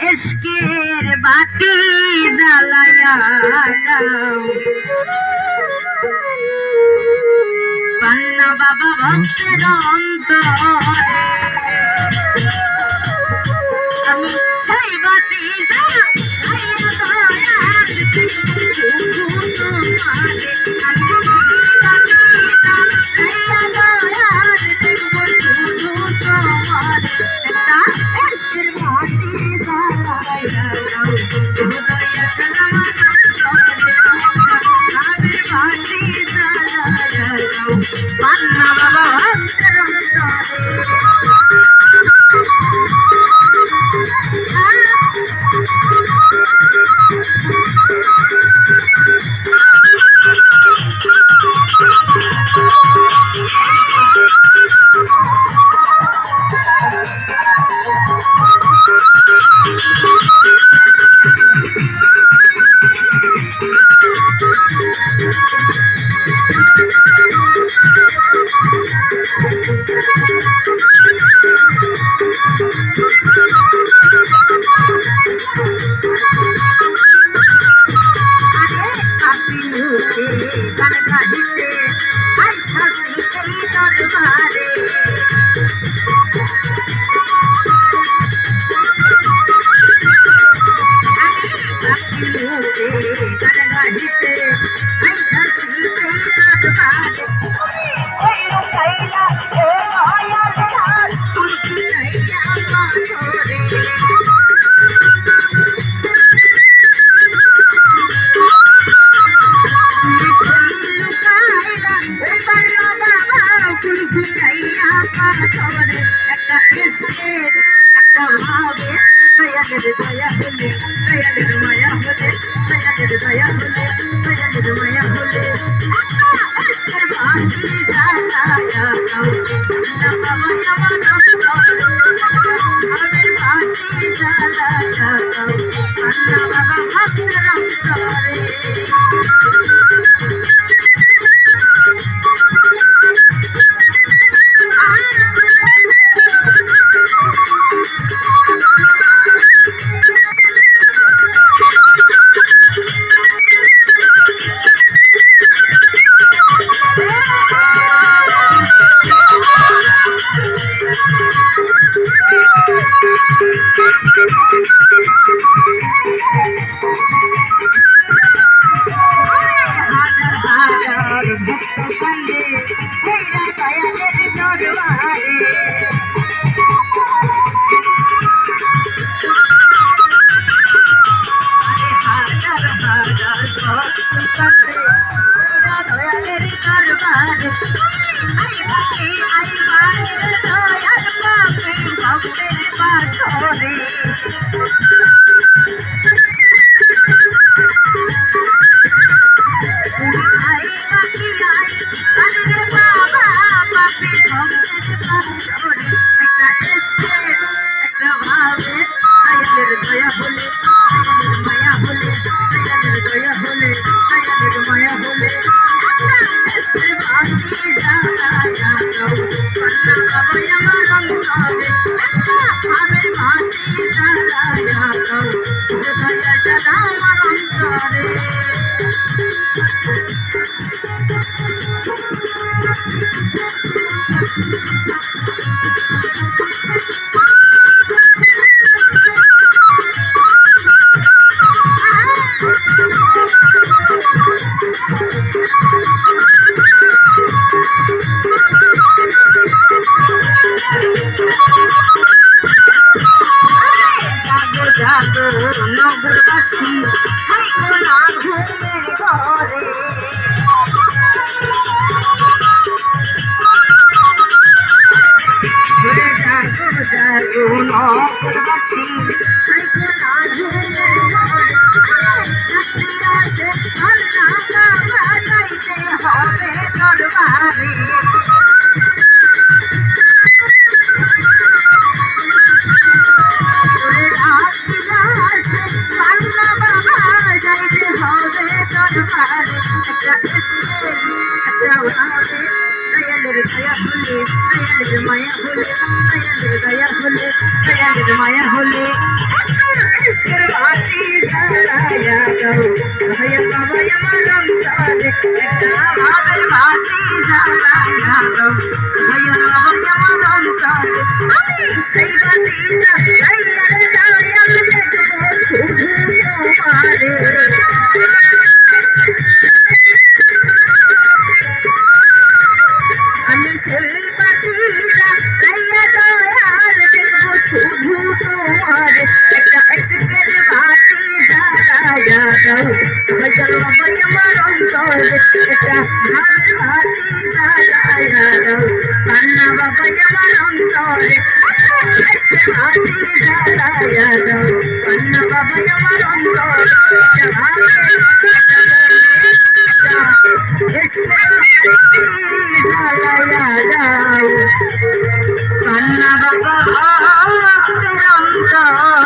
ইশকের বাতি জ্বালায়া দাও পান্না বাবা ভক্তের অন্তরে আমি সেই বাতি জ্বালায়া দয়াল পান্না বাবা মায়া হলে বাতি জ্বালায়া দাও ভাই বাবা আমার অন্তরে একটা ভাবের বাতি জ্বালায়া দাও ভাই বাবা আমার অন্তরে সেই বাতি জ্বালায়া দাও আমি দেখবো শুধু তোমারে আমি সেই বাতি জ্বালায়া দয়াল দেখবো শুধু তোমারে একটা একের বাতি জ্বালায়া দাও ভাই বাবা আমার অন্তরে একটা ভাবের বাতি জ্বালায়া দাও কান্না বাবা আমার অন্তরে বাতি জ্বালায়া দাও কান্না বাবা আমার অন্তরে কান্না বাবা অন্তরে